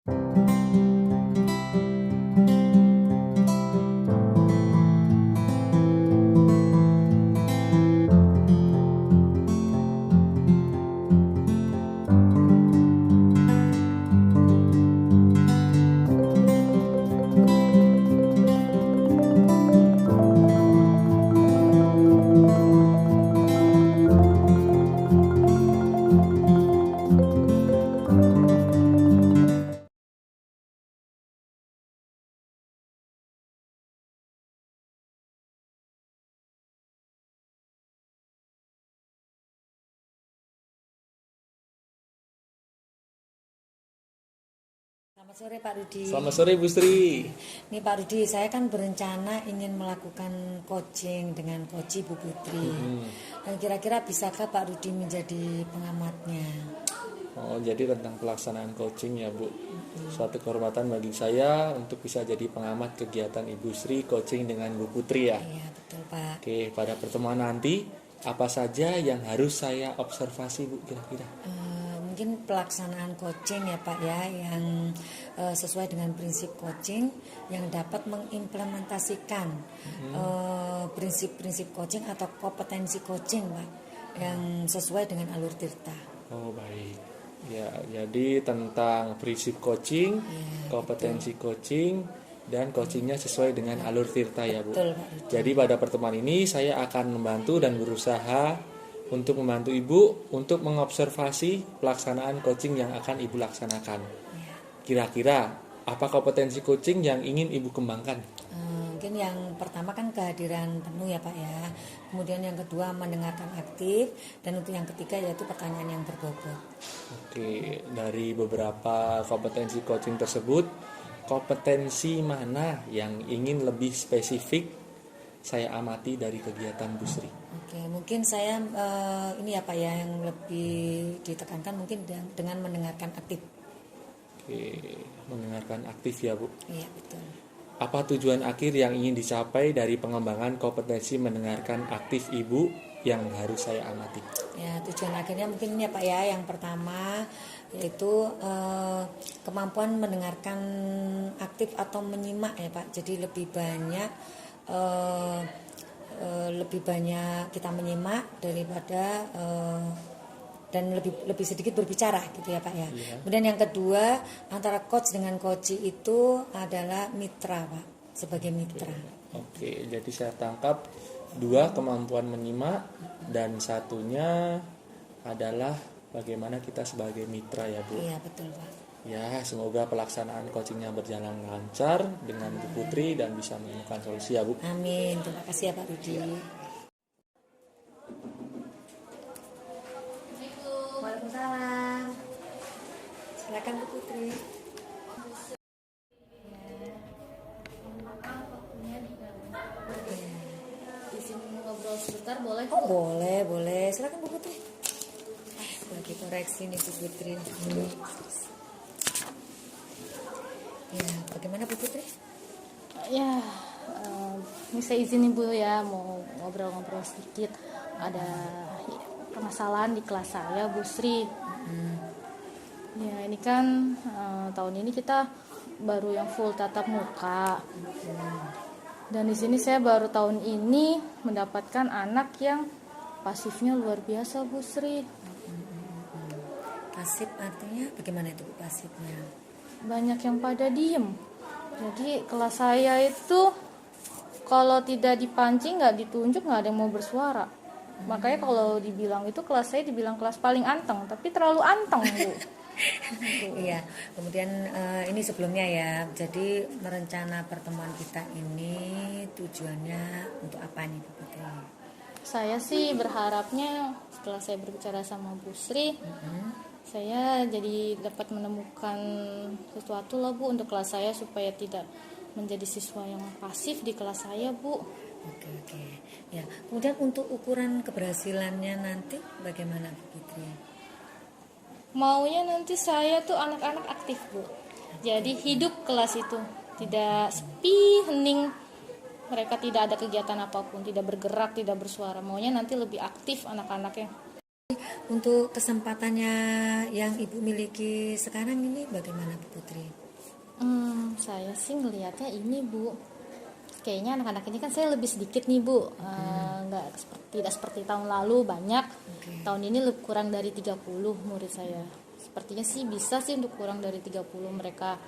Selamat sore Pak Rudi. Selamat sore Bu Sri. Nih Pak Rudi, saya kan berencana ingin melakukan coaching dengan Coach Bu Putri. Dan kira-kira bisakah Pak Rudi menjadi pengamatnya? Oh, jadi tentang pelaksanaan coaching ya Bu. Suatu kehormatan bagi saya untuk bisa jadi pengamat kegiatan Ibu Sri coaching dengan Bu Putri ya. Iya betul Pak. Oke, pada pertemuan nanti apa saja yang harus saya observasi Bu kira-kira? Mungkin pelaksanaan coaching ya Pak ya, yang sesuai dengan prinsip coaching yang dapat mengimplementasikan prinsip-prinsip coaching atau kompetensi coaching Pak, yang sesuai dengan alur tirta. Oh baik. Ya, jadi tentang prinsip coaching, kompetensi coaching, dan coachingnya sesuai dengan alur tirta ya Bu. Betul Pak Rudi. Jadi pada pertemuan ini saya akan membantu dan berusaha untuk membantu Ibu untuk mengobservasi pelaksanaan coaching yang akan Ibu laksanakan. Kira-kira apa kompetensi coaching yang ingin Ibu kembangkan? Mungkin yang pertama kan kehadiran penuh ya Pak ya. Kemudian yang kedua mendengarkan aktif, dan untuk yang ketiga yaitu pertanyaan yang berbobot. Oke, dari beberapa kompetensi coaching tersebut, kompetensi mana yang ingin lebih spesifik saya amati dari kegiatan Bu Sri? Oke, mungkin saya ini ya Pak ya, yang lebih ditekankan mungkin dengan mendengarkan aktif. Oke, mendengarkan aktif ya Bu. Iya betul. Apa tujuan akhir yang ingin dicapai dari pengembangan kompetensi mendengarkan aktif Ibu yang harus saya amati? Ya, tujuan akhirnya mungkin ini ya Pak ya, yang pertama yaitu kemampuan mendengarkan aktif atau menyimak ya Pak. Jadi lebih banyak kita menyimak daripada dan lebih sedikit berbicara gitu ya Pak ya. Kemudian yang kedua, antara coach dengan coachee itu adalah mitra Pak, sebagai mitra. Oke, jadi saya tangkap dua, kemampuan menyimak, dan satunya adalah bagaimana kita sebagai mitra ya Bu. Iya betul Pak. Ya, semoga pelaksanaan coachingnya berjalan lancar dengan Bu Putri dan bisa menemukan solusi ya Bu. Amin. Terima kasih ya Pak Rudi. Waalaikumsalam. Silakan Bu Putri. Izin ngobrol sebentar boleh? Oh boleh. Silakan Bu Putri. Lagi koreksi nih Bu Putri. Ya, bagaimana Bu Putri? Ya, ini saya izin Ibu ya, mau ngobrol-ngobrol sedikit. Ada permasalahan di kelas saya, Bu Sri. Ya, ini kan tahun ini kita baru yang full tatap muka. Dan di sini saya baru tahun ini mendapatkan anak yang pasifnya luar biasa, Bu Sri. Pasif artinya bagaimana itu Bu pasifnya? Banyak yang pada diem. Jadi kelas saya itu kalau tidak dipancing, nggak ditunjuk, nggak ada yang mau bersuara. Makanya kalau dibilang itu kelas saya dibilang kelas paling anteng, tapi terlalu anteng Bu. Iya, kemudian ini sebelumnya ya, jadi merencana pertemuan kita ini tujuannya untuk apa nih Bu Putri? Saya sih berharapnya setelah saya berbicara sama Bu Sri, saya jadi dapat menemukan sesuatu lah Bu untuk kelas saya supaya tidak menjadi siswa yang pasif di kelas saya Bu. Oke. Ya, kemudian untuk ukuran keberhasilannya nanti bagaimana Bu Putri? Maunya nanti saya tuh anak-anak aktif Bu. Jadi hidup kelas itu tidak sepi, hening. Mereka tidak ada kegiatan apapun, tidak bergerak, tidak bersuara. Maunya nanti lebih aktif anak-anaknya. Untuk kesempatannya yang Ibu miliki sekarang ini bagaimana Bu Putri? Saya sih ngelihatnya ini Bu, kayaknya anak-anak ini kan saya lebih sedikit nih Bu, tidak seperti tahun lalu banyak. Tahun ini kurang dari 30 murid saya. Sepertinya sih bisa sih untuk kurang dari 30 mereka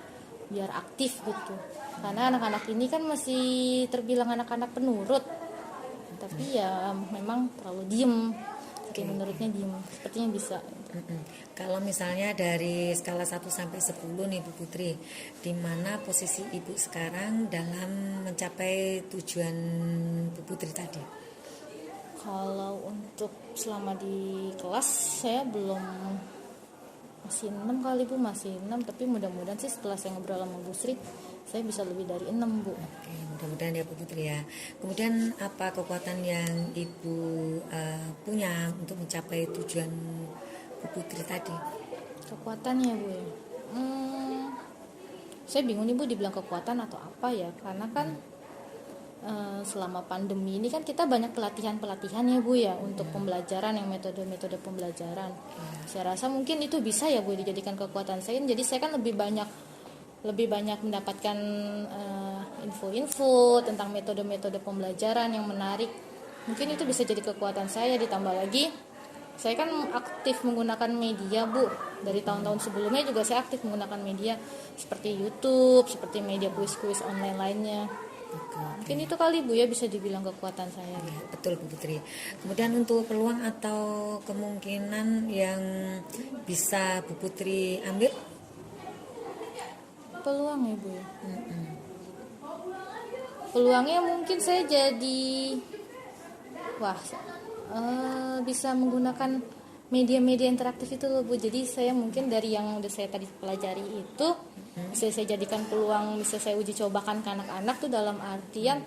biar aktif gitu. Karena anak-anak ini kan masih terbilang anak-anak penurut, tapi ya memang terlalu diem. Oke, menurutnya diem. Sepertinya bisa. Kalau misalnya dari skala 1 sampai 10 nih Bu Putri, di mana posisi Ibu sekarang dalam mencapai tujuan Bu Putri tadi? Kalau untuk selama di kelas saya belum, masih 6 kali Bu, masih 6, tapi mudah-mudahan sih setelah saya ngobrol sama Bu Sri saya bisa lebih dari 6 Bu. Oke, mudah-mudahan ya Bu Putri ya. Kemudian apa kekuatan yang Ibu punya untuk mencapai tujuan Bu Putri tadi? Kekuatannya Bu ya, saya bingung nih Bu dibilang kekuatan atau apa ya, karena kan selama pandemi ini kan kita banyak pelatihan ya Bu ya untuk pembelajaran, yang metode-metode pembelajaran. Saya rasa mungkin itu bisa ya Bu dijadikan kekuatan saya. Jadi saya kan lebih banyak mendapatkan info-info tentang metode-metode pembelajaran yang menarik. Mungkin itu bisa jadi kekuatan saya. Ditambah lagi saya kan aktif menggunakan media Bu, dari tahun-tahun sebelumnya juga saya aktif menggunakan media seperti YouTube, seperti media kuis-kuis online lainnya. Mungkin itu kali Bu ya bisa dibilang kekuatan saya. Ya, betul Bu Putri. Kemudian untuk peluang atau kemungkinan yang bisa Bu Putri ambil? Peluang ya Bu ya. Peluangnya mungkin saya jadi bisa menggunakan media-media interaktif itu loh Bu. Jadi saya mungkin dari yang udah saya tadi pelajari itu bisa saya jadikan peluang, bisa saya uji cobakan ke anak-anak tuh, dalam artian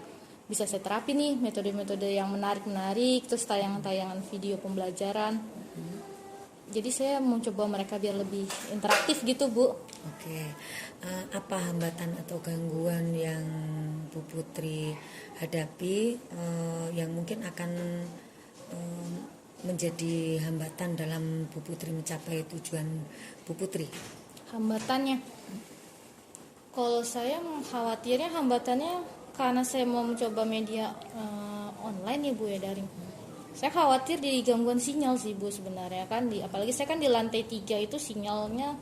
bisa saya terapi nih metode-metode yang menarik, terus tayangan-tayangan video pembelajaran. Jadi saya mau coba mereka biar lebih interaktif gitu Bu. Oke. Apa hambatan atau gangguan yang Bu Putri hadapi yang mungkin akan menjadi hambatan dalam Bu Putri mencapai tujuan Bu Putri? Hambatannya, kalau saya khawatirnya hambatannya karena saya mau mencoba media online ya Bu ya, daring. Saya khawatir di gangguan sinyal sih Bu sebenarnya kan, apalagi saya kan di lantai 3 itu sinyalnya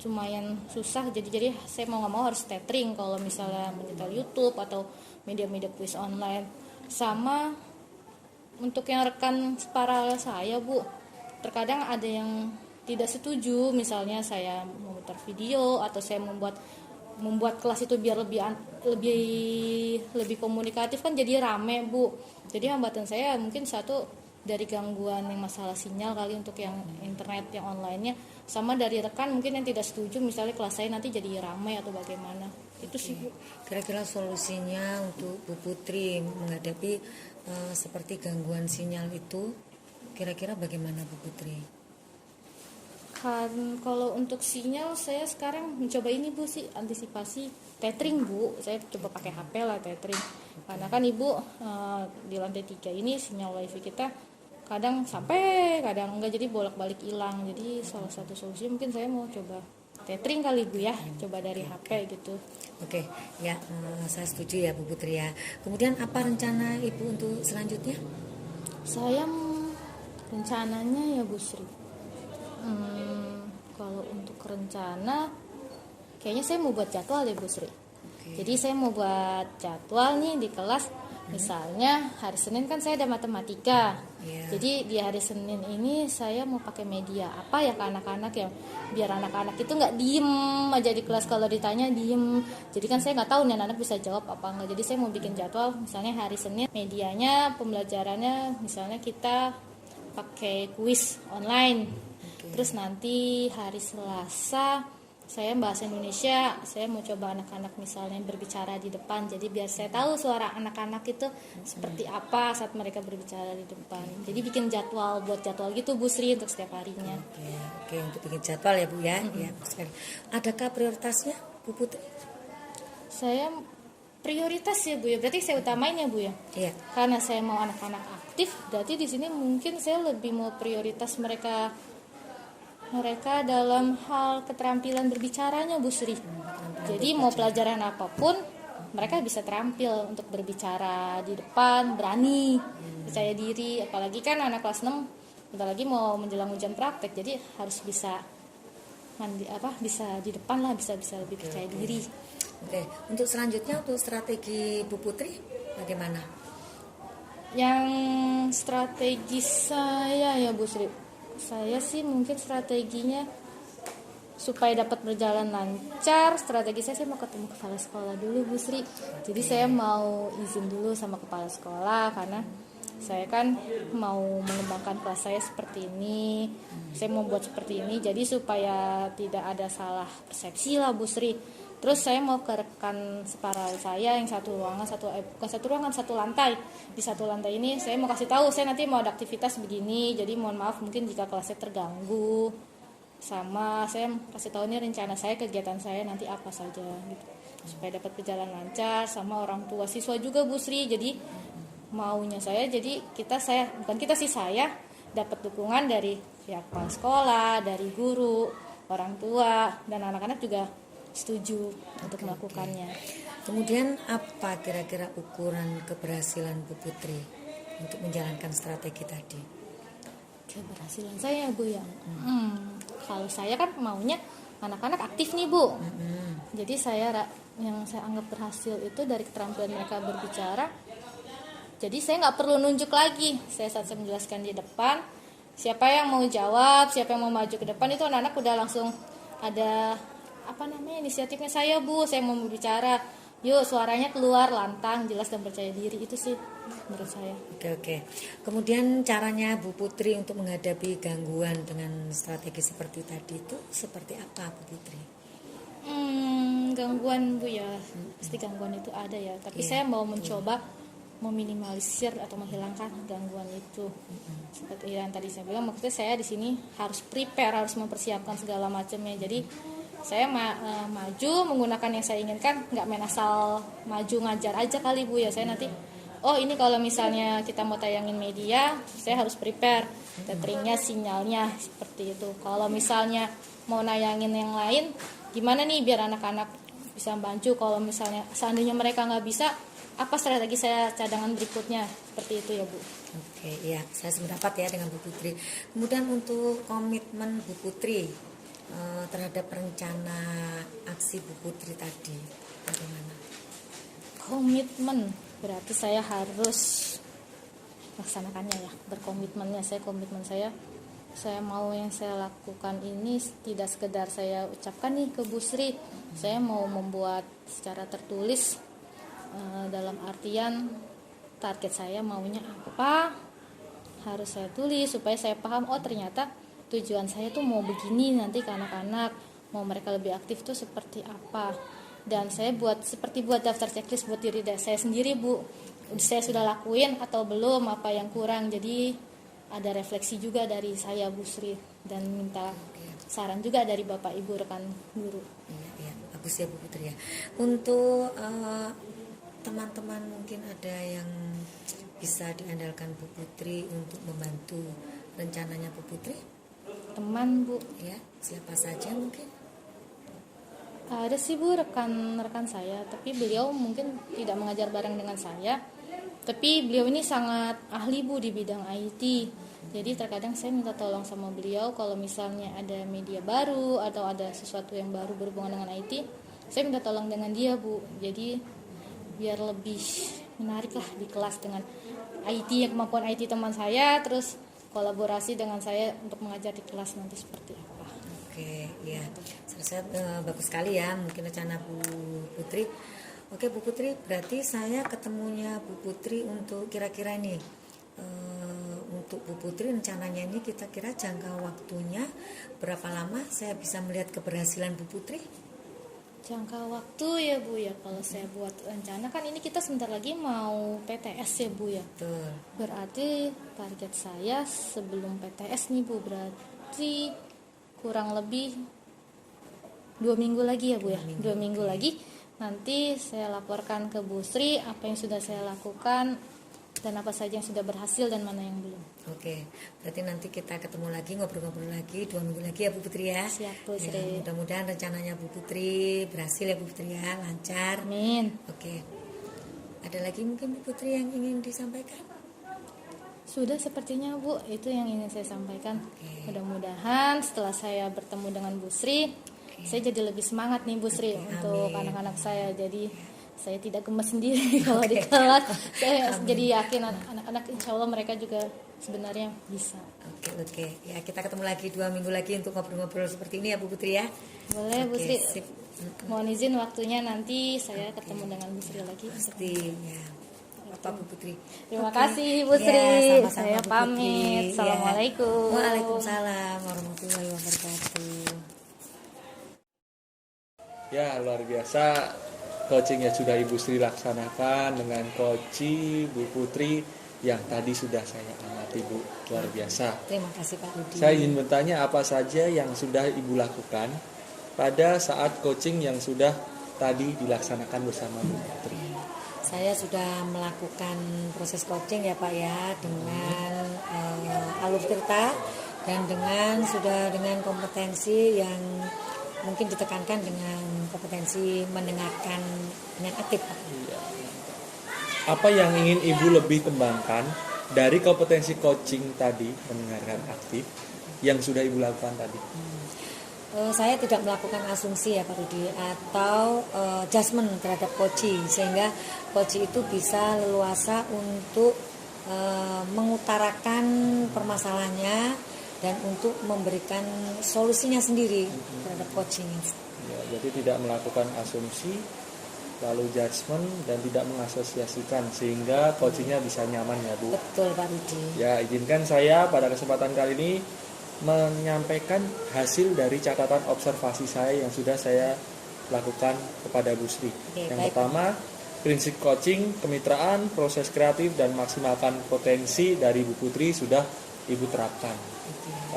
lumayan susah, jadi saya mau nggak mau harus tethering kalau misalnya menyetel YouTube atau media-media kuis online. Sama untuk yang rekan separah saya Bu, terkadang ada yang tidak setuju, misalnya saya memutar video atau saya membuat kelas itu biar lebih komunikatif kan jadi rame Bu. Jadi hambatan saya mungkin satu dari gangguan yang masalah sinyal kali untuk yang internet yang online-nya, sama dari rekan mungkin yang tidak setuju misalnya kelas saya nanti jadi rame atau bagaimana. Itu sih Bu. Kira-kira solusinya untuk Bu Putri menghadapi seperti gangguan sinyal itu kira-kira bagaimana Bu Putri? Kan kalau untuk sinyal saya sekarang mencoba ini Bu sih, antisipasi tethering Bu. Saya coba pakai HP lah tethering. Karena kan Ibu di lantai 3 ini sinyal wifi kita kadang sampai kadang enggak, jadi bolak-balik hilang. Jadi salah satu solusi mungkin saya mau coba tethering kali Bu ya, coba dari HP gitu. Oke, ya saya setuju ya Bu Putri ya. Kemudian apa rencana Ibu untuk selanjutnya? Saya rencananya ya Bu Sri, kalau untuk rencana kayaknya saya mau buat jadwal ya Bu Sri. Jadi saya mau buat jadwal nih di kelas. Misalnya hari Senin kan saya ada matematika. Jadi di hari Senin ini saya mau pakai media apa ya ke anak-anak, yang biar anak-anak itu nggak diem aja di kelas, kalau ditanya diem. Jadi kan saya nggak tahu nih anak-anak bisa jawab apa enggak. Jadi saya mau bikin jadwal, misalnya hari Senin medianya pembelajarannya misalnya kita pakai kuis online. Terus nanti hari Selasa saya bahasa Indonesia, saya mau coba anak-anak misalnya berbicara di depan, jadi biar saya tahu suara anak-anak itu seperti apa saat mereka berbicara di depan. Jadi bikin buat jadwal gitu Bu Sri untuk setiap harinya. Oke, untuk bikin jadwal ya Bu ya. Ya, sekali. Adakah prioritasnya Bu Putri? Saya prioritas ya Bu ya, berarti saya utamain ya Bu ya. Iya. Karena saya mau anak-anak aktif, berarti di sini mungkin saya lebih mau prioritas mereka dalam hal keterampilan berbicaranya Bu Sri. Jadi mau pelajaran apapun mereka bisa terampil untuk berbicara di depan, berani, percaya diri. Apalagi kan anak kelas 6 bentar lagi mau menjelang ujian praktek, jadi harus bisa bisa di depan lah, bisa lebih percaya diri. Oke, untuk selanjutnya untuk strategi Bu Putri bagaimana? Yang strategi saya ya Bu Sri, saya sih mungkin strateginya supaya dapat berjalan lancar, strategi saya mau ketemu kepala sekolah dulu Bu Sri. Jadi saya mau izin dulu sama kepala sekolah karena saya kan mau mengembangkan kelas saya seperti ini, saya mau buat seperti ini, jadi supaya tidak ada salah persepsi lah Bu Sri. Terus saya mau ke rekan separa saya yang satu lantai. Di satu lantai ini saya mau kasih tahu saya nanti mau ada aktivitas begini, jadi mohon maaf mungkin jika kelasnya terganggu. Sama saya kasih tahu nih rencana saya, kegiatan saya nanti apa saja gitu, supaya dapat berjalan lancar. Sama orang tua siswa juga Bu Sri, jadi maunya saya jadi saya dapat dukungan dari pihak kepala sekolah, dari guru, orang tua, dan anak-anak juga setuju untuk melakukannya. Kemudian apa kira-kira ukuran keberhasilan Bu Putri untuk menjalankan strategi tadi? Keberhasilan saya Bu ya. Kalau saya kan maunya anak-anak aktif nih Bu. Jadi yang saya anggap berhasil itu dari keterampilan mereka berbicara. Jadi saya nggak perlu nunjuk lagi. Saat saya menjelaskan di depan, siapa yang mau jawab, siapa yang mau maju ke depan, itu anak-anak udah langsung ada inisiatifnya. Saya Bu, saya mau berbicara, yuk suaranya keluar lantang, jelas dan percaya diri. Itu sih menurut saya. Oke. Kemudian caranya Bu Putri untuk menghadapi gangguan dengan strategi seperti tadi itu seperti apa Bu Putri? Gangguan Bu ya, pasti gangguan itu ada ya. Tapi saya mau mencoba meminimalisir atau menghilangkan gangguan itu. Seperti yang tadi saya bilang, maksudnya saya di sini harus prepare, harus mempersiapkan segala macamnya. Jadi saya maju menggunakan yang saya inginkan, nggak main asal maju ngajar aja kali Bu ya. Saya nanti ini kalau misalnya kita mau tayangin media, saya harus prepare cateringnya, sinyalnya seperti itu. Kalau misalnya mau nayangin yang lain, gimana nih biar anak-anak bisa bantu. Kalau misalnya seandainya mereka nggak bisa, apa strategi saya cadangan berikutnya, seperti itu ya Bu. Oke, ya, saya sependapat ya dengan Bu Putri. Kemudian untuk komitmen Bu Putri terhadap rencana aksi Bu Putri tadi, bagaimana? Komitmen berarti saya harus laksanakannya ya, berkomitmennya. Komitmen saya mau yang saya lakukan ini tidak sekedar saya ucapkan nih ke Bu Sri, saya mau membuat secara tertulis. Dalam artian target saya maunya apa harus saya tulis supaya saya paham, ternyata tujuan saya tuh mau begini nanti ke anak-anak, mau mereka lebih aktif tuh seperti apa. Dan saya buat daftar checklist buat diri saya sendiri Bu, saya sudah lakuin atau belum, apa yang kurang. Jadi ada refleksi juga dari saya Bu Sri, dan minta saran juga dari Bapak Ibu rekan guru. Iya, bagus ya Bu Putri ya. Untuk teman-teman mungkin ada yang bisa diandalkan Bu Putri untuk membantu rencananya Bu Putri? Teman Bu? Ya, siapa saja mungkin? Ada sih Bu, rekan saya, tapi beliau mungkin tidak mengajar bareng dengan saya. Tapi beliau ini sangat ahli Bu di bidang IT. Jadi terkadang saya minta tolong sama beliau kalau misalnya ada media baru atau ada sesuatu yang baru berhubungan dengan IT, saya minta tolong dengan dia Bu. Jadi biar lebih menarik lah di kelas dengan kemampuan IT teman saya, terus kolaborasi dengan saya untuk mengajar di kelas nanti seperti apa. Oke, ya, bagus sekali ya mungkin rencana Bu Putri. Oke Bu Putri, berarti saya ketemunya Bu Putri untuk kira-kira ini untuk Bu Putri rencananya ini kira-kira jangka waktunya berapa lama saya bisa melihat keberhasilan Bu Putri? Jangka waktu ya Bu ya, kalau saya buat rencana kan ini kita sebentar lagi mau PTS ya Bu ya. Betul. Berarti target saya sebelum PTS nih Bu, berarti kurang lebih 2 minggu lagi ya Bu ya. 2 minggu lagi Nanti saya laporkan ke Bu Sri apa yang sudah saya lakukan dan apa saja yang sudah berhasil dan mana yang belum. Oke, berarti nanti kita ketemu lagi, ngobrol-ngobrol lagi 2 minggu lagi ya Bu Putri ya. Siap, Bu Ya, Sri. mudah-mudahan rencananya Bu Putri berhasil ya Bu Putri ya, lancar. Amin. Oke. Ada lagi mungkin Bu Putri yang ingin disampaikan? Sudah sepertinya Bu, itu yang ingin saya sampaikan. Oke. Mudah-mudahan setelah saya bertemu dengan Bu Sri, saya jadi lebih semangat nih Bu Sri untuk amin. anak-anak saya. Jadi saya tidak gemes sendiri kalau di kelas. Saya jadi yakin anak-anak insya Allah mereka juga sebenarnya bisa. Oke. Ya, kita ketemu lagi 2 minggu lagi untuk ngobrol-ngobrol seperti ini ya Bu Putri ya. Boleh Bu Oke, Sri. sip. Mohon izin waktunya nanti saya ketemu dengan Bu Sri lagi. Pasti ya. Bapak Bu Putri. Terima Oke. kasih Bu Ya, Sri. sama-sama, Saya Bu pamit. Putri. Ya. Assalamualaikum. Waalaikumsalam warahmatullahi wabarakatuh. Ya, luar biasa coaching yang sudah Ibu Sri laksanakan dengan coaching Bu Putri yang tadi sudah saya amati Bu. Luar biasa. Terima kasih Pak Rudi. Saya ingin bertanya apa saja yang sudah Ibu lakukan pada saat coaching yang sudah tadi dilaksanakan bersama Bu Putri. Saya sudah melakukan proses coaching ya Pak ya dengan Alur Tirta dan dengan kompetensi yang mungkin ditekankan dengan kompetensi mendengarkan dengan aktif Pak. Iya. Apa yang ingin Ibu lebih kembangkan dari kompetensi coaching tadi mendengarkan aktif yang sudah Ibu lakukan tadi? Saya tidak melakukan asumsi ya Pak Rudi atau judgement terhadap coach sehingga coach itu bisa leluasa untuk mengutarakan permasalahannya dan untuk memberikan solusinya sendiri terhadap coaching. Ya, jadi tidak melakukan asumsi, lalu judgement dan tidak mengasosiasikan sehingga coachingnya bisa nyaman ya Bu. Betul Pak Rudi. Ya, izinkan saya pada kesempatan kali ini menyampaikan hasil dari catatan observasi saya yang sudah saya lakukan kepada Bu Sri. Oke, Yang baik. pertama, prinsip coaching, kemitraan, proses kreatif dan maksimalkan potensi dari Bu Putri sudah Ibu terapkan.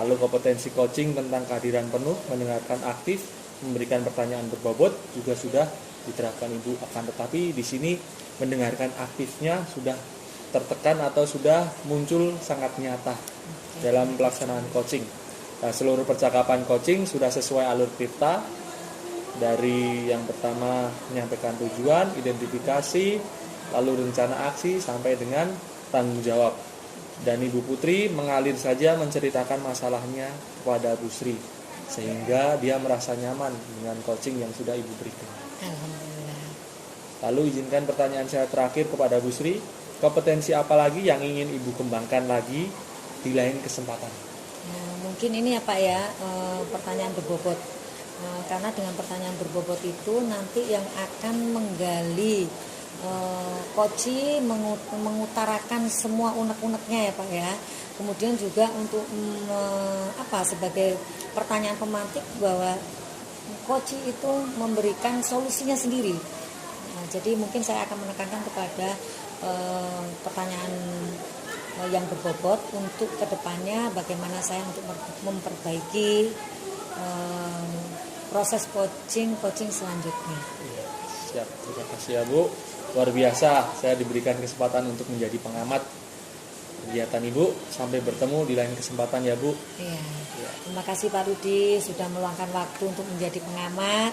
Lalu kompetensi coaching tentang kehadiran penuh, mendengarkan aktif, memberikan pertanyaan berbobot juga sudah diterapkan Ibu. Akan tetapi di sini mendengarkan aktifnya sudah tertekan atau sudah muncul sangat nyata dalam pelaksanaan coaching. Nah, seluruh percakapan coaching sudah sesuai alur Tirta. Dari yang pertama menyampaikan tujuan, identifikasi, lalu rencana aksi sampai dengan tanggung jawab. Dan Ibu Putri mengalir saja menceritakan masalahnya kepada Bu Sri sehingga dia merasa nyaman dengan coaching yang sudah Ibu berikan. Alhamdulillah. Lalu izinkan pertanyaan saya terakhir kepada Bu Sri, kompetensi apa lagi yang ingin Ibu kembangkan lagi di lain kesempatan? Nah, mungkin ini ya Pak ya pertanyaan berbobot. Karena dengan pertanyaan berbobot itu nanti yang akan menggali coach mengutarakan semua unek-uneknya ya Pak ya. Kemudian juga untuk sebagai pertanyaan pemantik bahwa coach itu memberikan solusinya sendiri. Nah, jadi mungkin saya akan menekankan kepada pertanyaan yang berbobot untuk kedepannya bagaimana saya untuk memperbaiki proses coaching selanjutnya. Siap, terima kasih ya Bu. Luar biasa, saya diberikan kesempatan untuk menjadi pengamat kegiatan Ibu. Sampai bertemu di lain kesempatan ya Bu. Iya. Terima kasih Pak Rudi sudah meluangkan waktu untuk menjadi pengamat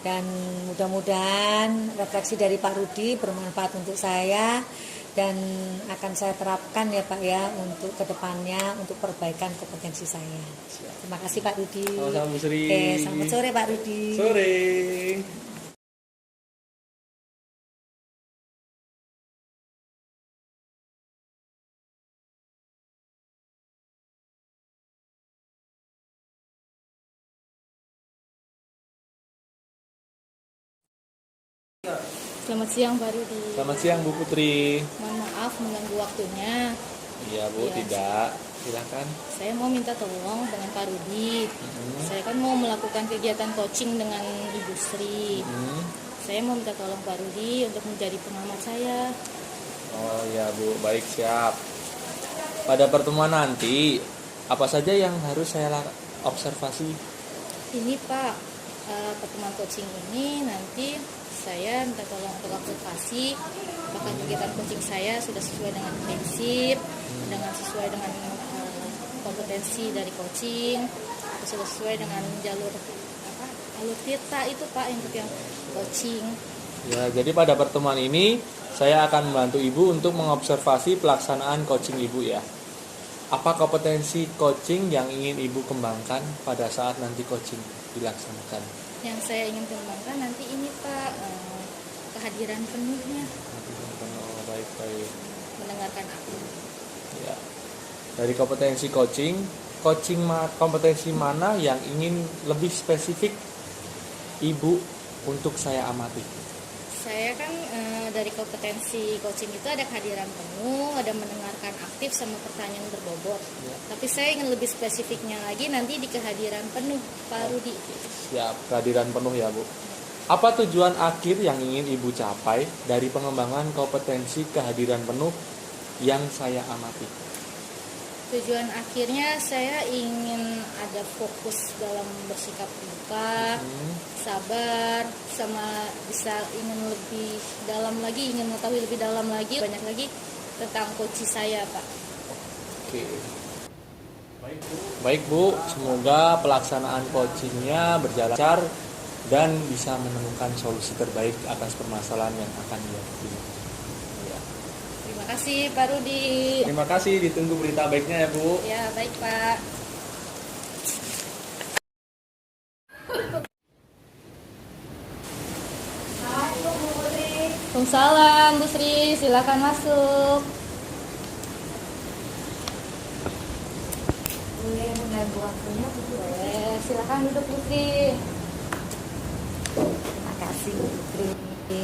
dan mudah-mudahan refleksi dari Pak Rudi bermanfaat untuk saya dan akan saya terapkan ya Pak ya untuk kedepannya untuk perbaikan kompetensi saya. Terima kasih Pak Rudi. Sama-sama Bu Sri. Oke, selamat sore Pak Rudi. Sore. Selamat siang Pak Rudi. Selamat siang Bu Putri. Mohon maaf mengganggu waktunya. Iya Bu, Iya. tidak. Silakan. Saya mau minta tolong dengan Pak Rudi. Saya kan mau melakukan kegiatan coaching dengan Ibu Sri. Saya mau minta tolong Pak Rudi untuk menjadi pengamat saya. Oh ya Bu, baik, siap. Pada pertemuan nanti, apa saja yang harus saya observasi? Ini Pak, pertemuan coaching ini nanti saya minta tolong untuk observasi apakah kegiatan coaching saya sudah sesuai dengan prinsip, dengan sesuai dengan kompetensi dari coaching, atau sudah sesuai dengan alur kita itu Pak untuk yang coaching. Ya, jadi pada pertemuan ini saya akan membantu Ibu untuk mengobservasi pelaksanaan coaching Ibu ya. Apa kompetensi coaching yang ingin Ibu kembangkan pada saat nanti coaching dilaksanakan? Yang saya ingin kembangkan nanti ini Pak, kehadiran penuhnya. Oh, baik. Mendengarkan aku. Ya. Dari kompetensi coaching kompetensi mana yang ingin lebih spesifik Ibu untuk saya amati? Saya kan dari kompetensi coaching itu ada kehadiran penuh, ada mendengarkan aktif sama pertanyaan berbobot. Ya. Tapi saya ingin lebih spesifiknya lagi nanti di kehadiran penuh, Pak Rudi. Siap, kehadiran penuh ya Bu. Apa tujuan akhir yang ingin Ibu capai dari pengembangan kompetensi kehadiran penuh yang saya amati? Tujuan akhirnya saya ingin ada fokus dalam bersikap terbuka, sabar, sama bisa ingin lebih dalam lagi, ingin mengetahui lebih dalam lagi, banyak lagi tentang coach saya Pak. Oke. Baik Bu, semoga pelaksanaan coachingnya berjalan lancar dan bisa menemukan solusi terbaik atas permasalahan yang akan dihadapi. Terima kasih Pak Rudi. Terima kasih, ditunggu berita baiknya ya Bu. Ya baik Pak. Waalaikumsalam Bu Sri, silakan masuk. Boleh mengganggu waktunya Bu? Boleh, silakan duduk Bu Sri. Terima kasih Bu Putri.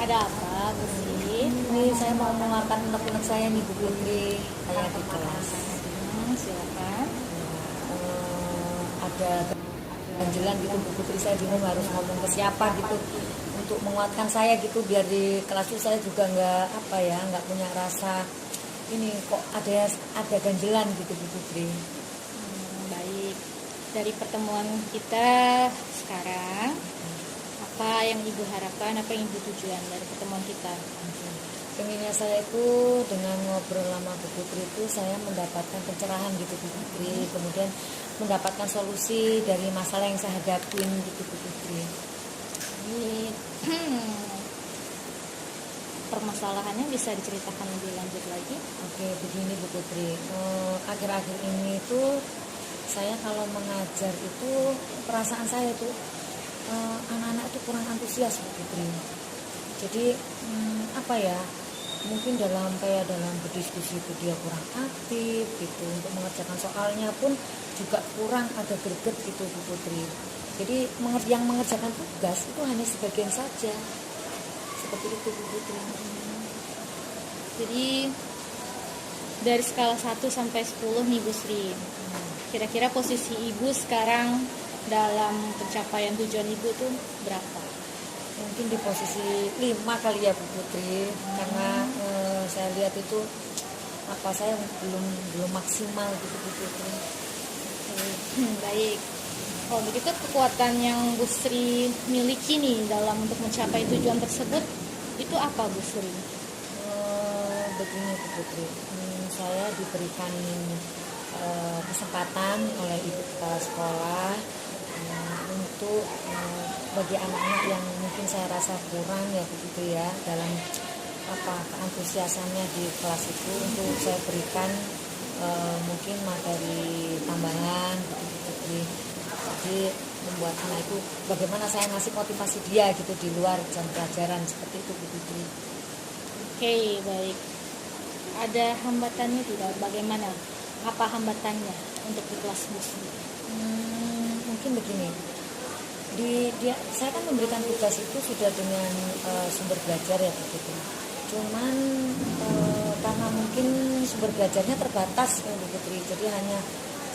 Ada apa Bu Sri? Ini saya mau mengenalkan unek-unek saya nih Bu Putri, saya di kelas. Silakan. Ada ganjelan gitu Bu Putri, saya bingung harus ngomong ke siapa gitu untuk menguatkan saya gitu, biar di kelas itu saya juga nggak punya rasa ini kok ada ganjelan gitu Bu Putri. Baik, dari pertemuan kita sekarang, apa yang Ibu harapkan, apa yang Ibu tujuan dari pertemuan kita? Pengennya saya itu dengan ngobrol sama Bu Putri itu saya mendapatkan pencerahan gitu Bu Putri, kemudian mendapatkan solusi dari masalah yang saya hadapin gitu Bu Putri. Baik. Permasalahannya bisa diceritakan lebih lanjut lagi? Oke, begini Bu Putri, akhir-akhir ini itu saya kalau mengajar itu perasaan saya itu anak-anak itu kurang antusias Bu Putri. Jadi mungkin dalam berdiskusi itu dia kurang aktif gitu, untuk mengerjakan soalnya pun juga kurang ada greget gitu Bu Putri. Jadi yang mengerjakan tugas itu hanya sebagian saja, seperti itu Bu Putri. Jadi dari skala 1 sampai 10 nih Bu Sri, kira-kira posisi Ibu sekarang dalam pencapaian tujuan Ibu tuh berapa? Mungkin di posisi 5 kali ya Bu Putri, karena saya lihat itu saya belum maksimal gitu Bu Putri. Baik. Kalau begitu kekuatan yang Bu Sri miliki nih dalam untuk mencapai tujuan tersebut itu apa Bu Sri? Begini Bu Putri, saya diberikan kesempatan oleh ibu kepala sekolah untuk bagi anak-anak yang mungkin saya rasa kurang ya Bu Putri ya dalam keantusiasannya di kelas itu, untuk saya berikan mungkin materi tambahan gitu Bu Putri. Jadi membuat anak itu bagaimana saya ngasih motivasi dia gitu di luar jam pelajaran, seperti itu Bu Putri. Oke, baik. Ada hambatannya tidak? Bagaimana? Apa hambatannya untuk di kelas Bu Sri? Mungkin begini. Saya kan memberikan tugas itu sudah dengan sumber belajar ya Bu Putri. Cuman karena mungkin sumber belajarnya terbatas ya Bu Putri. Jadi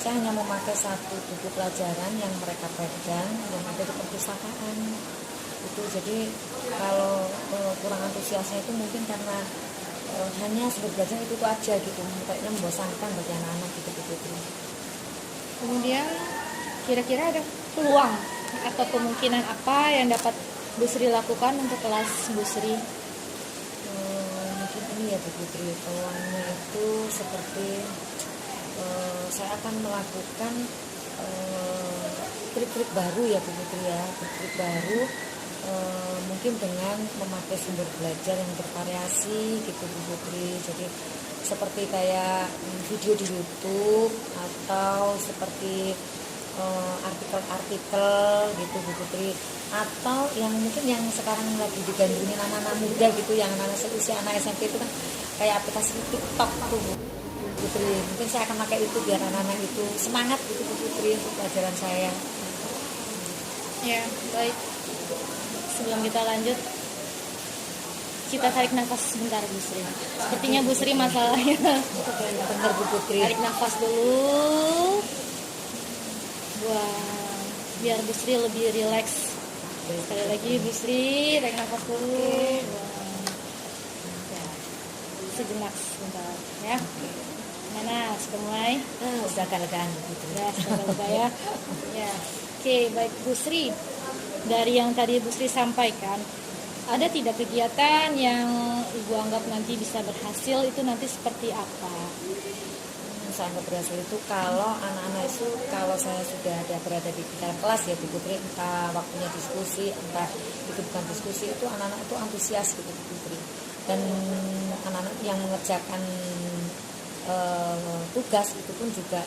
saya hanya memakai satu buku pelajaran yang mereka pegang yang ada di perpustakaan. Itu jadi kalau kurang antusiasnya itu mungkin karena hanya sumber belajar itu aja gitu. Kayaknya membosankan bagi anak-anak gitu Bu Putri. Kemudian kira-kira ada peluang atau kemungkinan apa yang dapat Bu Sri lakukan untuk kelas Bu Sri? Mungkin ini ya Bu Putri, peluangnya itu seperti saya akan melakukan trik-trik baru ya Bu Putri ya, trik-trik baru mungkin dengan memakai sumber belajar yang bervariasi gitu Bu Putri. Jadi seperti kayak video di YouTube atau seperti artikel-artikel gitu Bu Putri, atau yang mungkin yang sekarang lagi digandrungin anak-anak muda gitu, yang anak-anak seusia anak SMP itu kan kayak aplikasi TikTok tuh Bu Putri. Mungkin saya akan pakai itu biar anak-anak itu semangat gitu Bu Putri untuk pelajaran saya. Ya, baik. Sebelum kita lanjut, kita tarik nafas sebentar Bu Sri. Sepertinya Bu Sri masalahnya. Benar Bu Putri. Tarik nafas dulu. Buang. Biar Bu Sri lebih rileks. Sekali lagi Bu Sri, tarik nafas dulu. Buang. Ya. Sejenak sebentar ya. Mana sudah mulai? Sudah agak-agakan gitu. Ya, sudah lega ya. Ya. Oke, baik Bu Sri. Dari yang tadi Bu Sri sampaikan, ada tidak kegiatan yang Ibu anggap nanti bisa berhasil, itu nanti seperti apa? Saya anggap berhasil itu kalau anak-anak itu, kalau saya sudah ada berada di dalam kelas ya Bu Putri, entah waktunya diskusi, entah itu bukan diskusi, itu anak-anak itu antusias gitu Bu Putri. Dan anak-anak yang mengerjakan tugas itu pun juga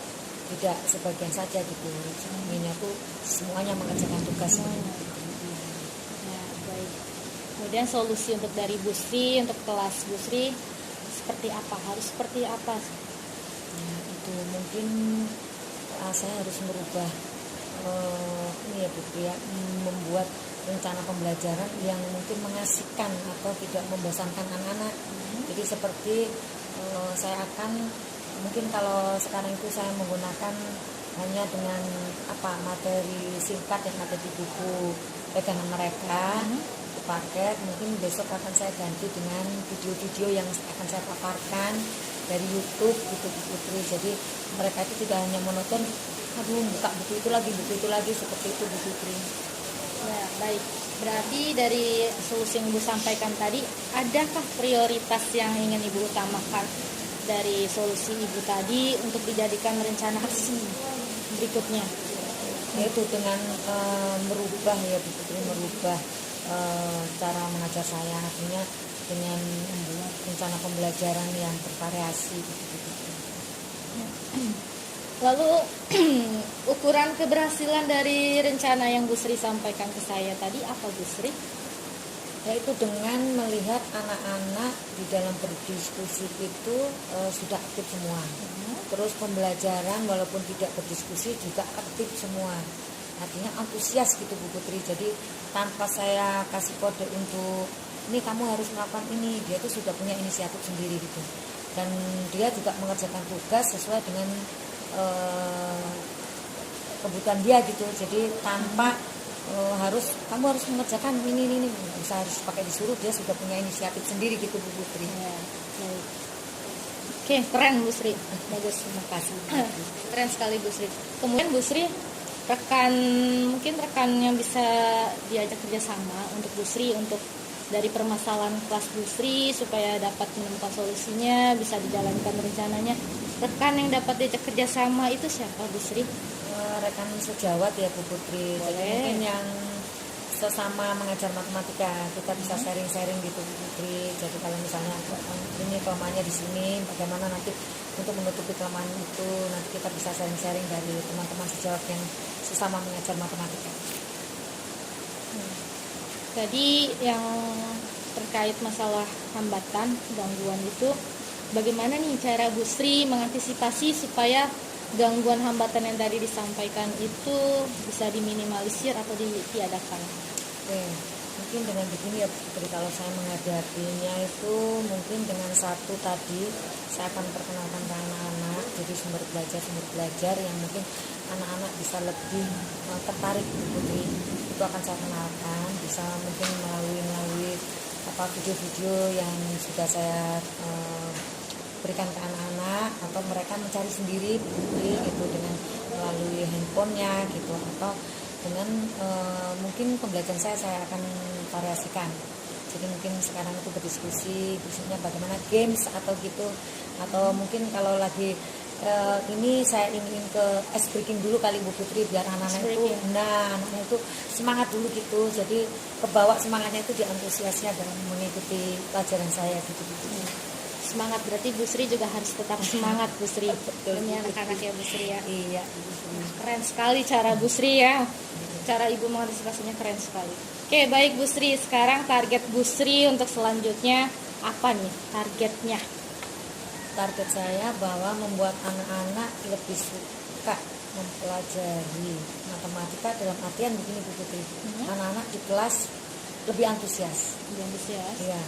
tidak sebagian saja gitu, semuanya tuh semuanya mengerjakan tugas. Ya, baik. Kemudian solusi untuk dari Bu Sri, untuk kelas Bu Sri seperti apa? Harus seperti apa? Ya, itu mungkin saya harus merubah ini ya Bu Putri ya, membuat rencana pembelajaran yang mungkin mengasihkan atau tidak membosankan anak-anak. Jadi seperti saya akan mungkin kalau sekarang itu saya menggunakan hanya dengan materi singkat yang ada di buku pegangan mereka, paket, mungkin besok akan saya ganti dengan video-video yang akan saya paparkan dari YouTube gitu Bu Putri. Jadi mereka itu tidak hanya monoton, buka buku itu lagi seperti itu Bu Putri. Ya, baik. Berarti dari solusi yang Ibu sampaikan tadi, adakah prioritas yang ingin Ibu utamakan dari solusi Ibu tadi untuk dijadikan rencana aksi berikutnya? Yaitu dengan merubah ya Bu Putri, merubah cara mengajar saya, artinya dengan membuat rencana pembelajaran yang bervariasi gitu Bu Putri. Lalu ukuran keberhasilan dari rencana yang Bu Sri sampaikan ke saya tadi apa Bu Sri? Yaitu dengan melihat anak-anak di dalam berdiskusi itu sudah aktif semua. Terus pembelajaran walaupun tidak berdiskusi juga aktif semua. Artinya antusias gitu Bu Putri. Jadi tanpa saya kasih kode untuk ini kamu harus melakukan ini, dia tuh sudah punya inisiatif sendiri gitu. Dan dia juga mengerjakan tugas sesuai dengan kebutuhan dia gitu. Jadi tanpa kamu harus mengerjakan ini bisa harus pakai disuruh, dia sudah punya inisiatif sendiri gitu Bu Putri. Ya, baik. Oke, keren Bu Sri. Bagus, terima kasih. Keren sekali Bu Sri. Kemudian Bu Sri, mungkin rekan yang bisa diajak kerjasama untuk Bu Sri, untuk dari permasalahan kelas Bu Sri supaya dapat menemukan solusinya, bisa dijalankan rencananya. Rekan yang dapat diajak kerjasama itu siapa Bu Sri? Rekan sejawat ya Bu Putri. Boleh. Jadi mungkin yang sesama mengajar matematika kita bisa sharing-sharing gitu Bu Putri. Jadi kalau misalnya ini kelemahannya di sini, bagaimana nanti untuk menutupi kelemahan itu, nanti kita bisa sharing-sharing dari teman-teman sejawat yang sesama mengajar matematika. Tadi yang terkait masalah hambatan, gangguan itu, bagaimana nih cara Bu Sri mengantisipasi supaya gangguan hambatan yang tadi disampaikan itu bisa diminimalisir atau ditiadakan? Oke, mungkin dengan begini ya Bu Putri, kalau saya menghadapinya itu mungkin dengan satu tadi saya akan perkenalkan ke anak-anak, jadi sumber belajar yang mungkin anak-anak bisa lebih tertarik Bu Putri, itu akan saya kenalkan, bisa mungkin melalui video-video yang sudah saya berikan ke anak-anak, atau mereka mencari sendiri Bu Putri gitu dengan melalui handphonenya gitu, atau dengan mungkin pembelajaran saya akan variasikan. Jadi mungkin sekarang itu berdiskusi khususnya bagaimana games atau gitu, atau mungkin kalau lagi ini saya ingin ke ice breaking dulu kali Bu Putri, biar anak-anak itu semangat dulu gitu. Jadi kebawa semangatnya itu, diantusiasnya dalam mengikuti pelajaran saya gitu. Semangat berarti Bu Sri juga harus tetap semangat Bu Sri. Demi anak-anak ya Bu Sri ya. Iya. Keren sekali cara Bu Sri ya. Cara Ibu mengantisipasinya keren sekali. Oke, baik Bu Sri. Sekarang target Bu Sri untuk selanjutnya apa nih targetnya? Target saya bahwa membuat anak-anak lebih suka mempelajari matematika, dalam artian begini Bu Putri. Anak-anak di kelas lebih antusias. Lebih antusias. Iya.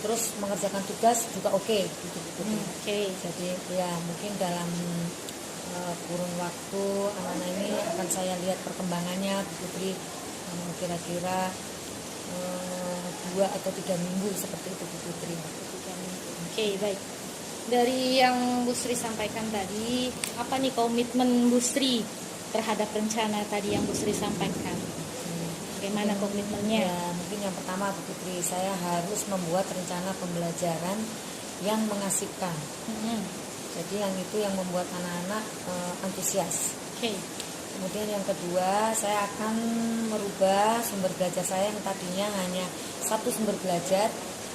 Terus mengerjakan tugas juga oke, gitu. Oke. Jadi ya mungkin dalam kurun waktu anak-anak ini akan saya lihat perkembangannya Bu Putri, kira-kira 2 atau 3 minggu seperti itu Bu Putri. Oke, baik. Dari yang Bu Sri sampaikan tadi, apa nih komitmen Bu Sri terhadap rencana tadi yang Bu Sri sampaikan? Bagaimana komitmennya? Ya, mungkin yang pertama Bu Putri, saya harus membuat rencana pembelajaran yang mengasihkan. Jadi yang itu yang membuat anak-anak antusias. Oke. Kemudian yang kedua, saya akan merubah sumber belajar saya yang tadinya hanya satu sumber belajar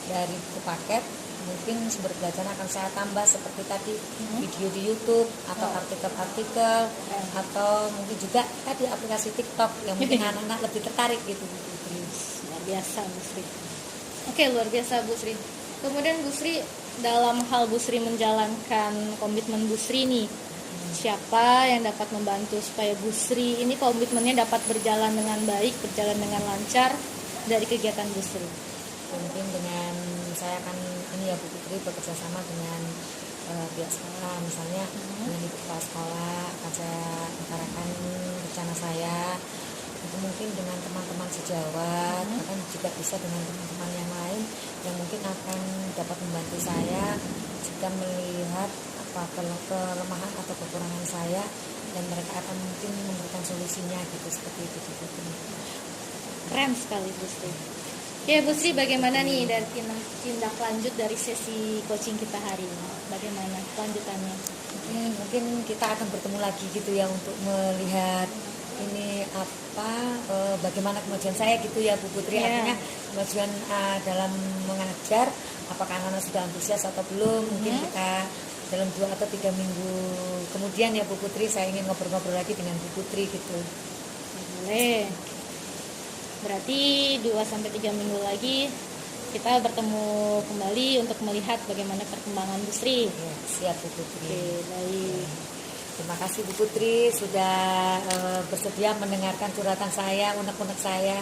dari buku paket. Mungkin sumber belajar akan saya tambah seperti tadi video di YouTube atau artikel-artikel atau mungkin juga tadi aplikasi TikTok yang mungkin anak-anak lebih tertarik gitu Bu Sri. Luar biasa Bu Sri. Oke, luar biasa Bu Sri. Kemudian Bu Sri, dalam hal Bu Sri menjalankan komitmen Bu Sri nih, siapa yang dapat membantu supaya Bu Sri ini komitmennya dapat berjalan dengan baik, berjalan dengan lancar dari kegiatan Bu Sri? Mungkin dengan saya akan ini ya Bu Putri, bekerja sama dengan pihak sekolah, misalnya dengan ibu kepala sekolah akan saya utarakan rencana saya. Itu mungkin dengan teman-teman sejawat, bahkan juga bisa dengan teman-teman yang lain yang mungkin akan dapat membantu saya jika melihat apa kelemahan atau kekurangan saya, dan mereka akan mungkin memberikan solusinya gitu, seperti itu Bu Putri. Keren sekali Bu Sri. Ya Bu Sri, bagaimana nih dari tindak lanjut dari sesi coaching kita hari ini? Bagaimana kelanjutannya? Mungkin kita akan bertemu lagi gitu ya, untuk melihat ini bagaimana kemajuan saya gitu ya Bu Putri. Artinya kemajuan dalam mengajar, apakah anak-anak sudah antusias atau belum. Mungkin kita dalam 2 atau 3 minggu kemudian ya Bu Putri, saya ingin ngobrol-ngobrol lagi dengan Bu Putri gitu. Boleh. Berarti 2-3 minggu lagi kita bertemu kembali untuk melihat bagaimana perkembangan Bu Sri. Ya, siap Bu Putri. Oke, baik. Terima kasih Bu Putri sudah bersedia mendengarkan curhatan saya, unek-unek saya.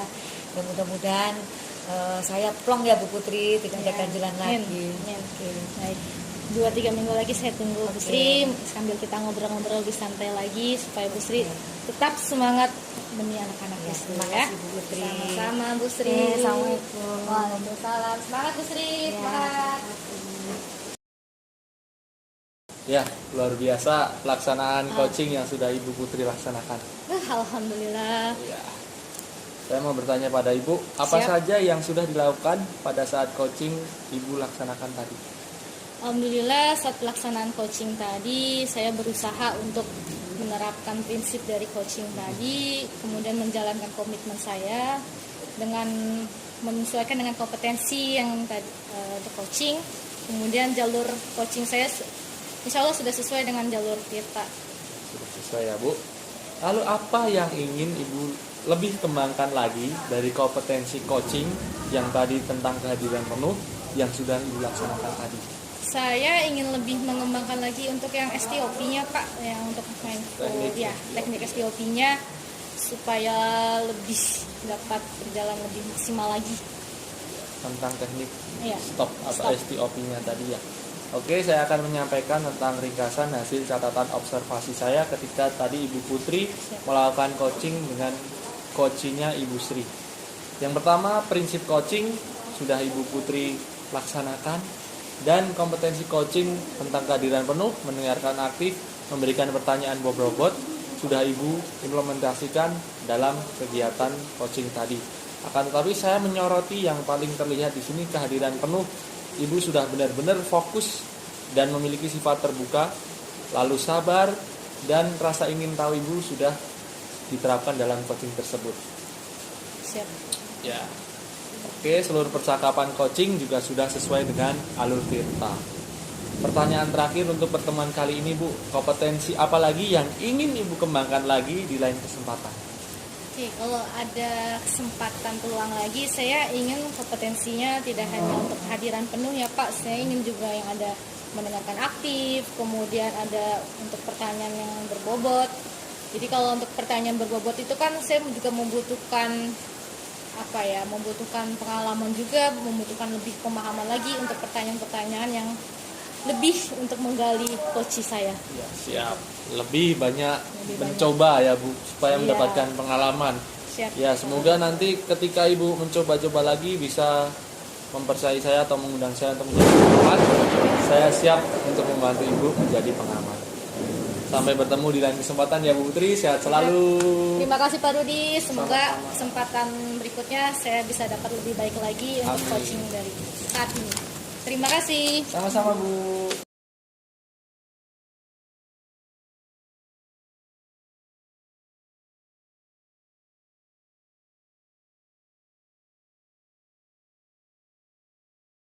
Dan mudah-mudahan saya plong ya Bu Putri, tidak ada ganjilan lagi. Oke, baik. 2-3 minggu lagi saya tunggu Bu Sri, sambil kita ngobrol-ngobrol lebih santai lagi supaya Bu Sri tetap semangat demi anak-anak Bu Sri. Terima kasih Bu Putri. Sama-sama Bu Sri. Assalamualaikum. Waalaikumsalam. Semangat Bu Sri. Semangat. Ya, luar biasa pelaksanaan coaching yang sudah Ibu Putri laksanakan. Alhamdulillah. Ya. Saya mau bertanya pada Ibu, apa Siap. saja yang sudah dilakukan pada saat coaching Ibu laksanakan tadi? Alhamdulillah, saat pelaksanaan coaching tadi saya berusaha untuk menerapkan prinsip dari coaching tadi, kemudian menjalankan komitmen saya dengan menyesuaikan dengan kompetensi yang tadi untuk coaching. Kemudian jalur coaching saya insya Allah sudah sesuai dengan jalur kita. Sudah sesuai ya Bu. Lalu apa yang ingin Ibu lebih kembangkan lagi dari kompetensi coaching yang tadi tentang kehadiran penuh yang sudah Ibu laksanakan tadi? Saya ingin lebih mengembangkan lagi untuk yang STOP-nya Pak, yang untuk teknik STOP-nya supaya lebih dapat berjalan lebih maksimal lagi. Tentang teknik Stop. STOP-nya tadi ya. Oke, saya akan menyampaikan tentang ringkasan hasil catatan observasi saya ketika tadi Ibu Putri melakukan coaching dengan coachingnya Ibu Sri. Yang pertama, prinsip coaching sudah Ibu Putri laksanakan, dan kompetensi coaching tentang kehadiran penuh, mendengarkan aktif, memberikan pertanyaan bobot, sudah Ibu implementasikan dalam kegiatan coaching tadi. Akan tetapi saya menyoroti yang paling terlihat di sini kehadiran penuh. Ibu sudah benar-benar fokus dan memiliki sifat terbuka, lalu sabar dan rasa ingin tahu Ibu sudah diterapkan dalam coaching tersebut. Siap. Ya. Oke, seluruh percakapan coaching juga sudah sesuai dengan alur Tirta. Pertanyaan terakhir untuk pertemuan kali ini, Bu, kompetensi apa lagi yang ingin Ibu kembangkan lagi di lain kesempatan? Oke, kalau ada kesempatan peluang lagi, saya ingin kompetensinya tidak hanya untuk kehadiran penuh ya Pak, saya ingin juga yang ada mendengarkan aktif, kemudian ada untuk pertanyaan yang berbobot. Jadi kalau untuk pertanyaan berbobot itu kan saya juga membutuhkan membutuhkan pengalaman juga, membutuhkan lebih pemahaman lagi untuk pertanyaan-pertanyaan yang lebih untuk menggali coach saya. Ya, siap. Lebih banyak mencoba ya Bu, supaya mendapatkan pengalaman. Siap. Ya, semoga nanti ketika Ibu mencoba-coba lagi bisa mempercayai saya atau mengundang saya untuk menjadi pengamat. Saya siap untuk membantu Ibu menjadi pengamat. Sampai bertemu di lain kesempatan ya Bu Putri, sehat selalu. Terima kasih Pak Rudi, semoga kesempatan berikutnya saya bisa dapat lebih baik lagi untuk coaching dari saat ini. Terima kasih. Sama-sama Bu.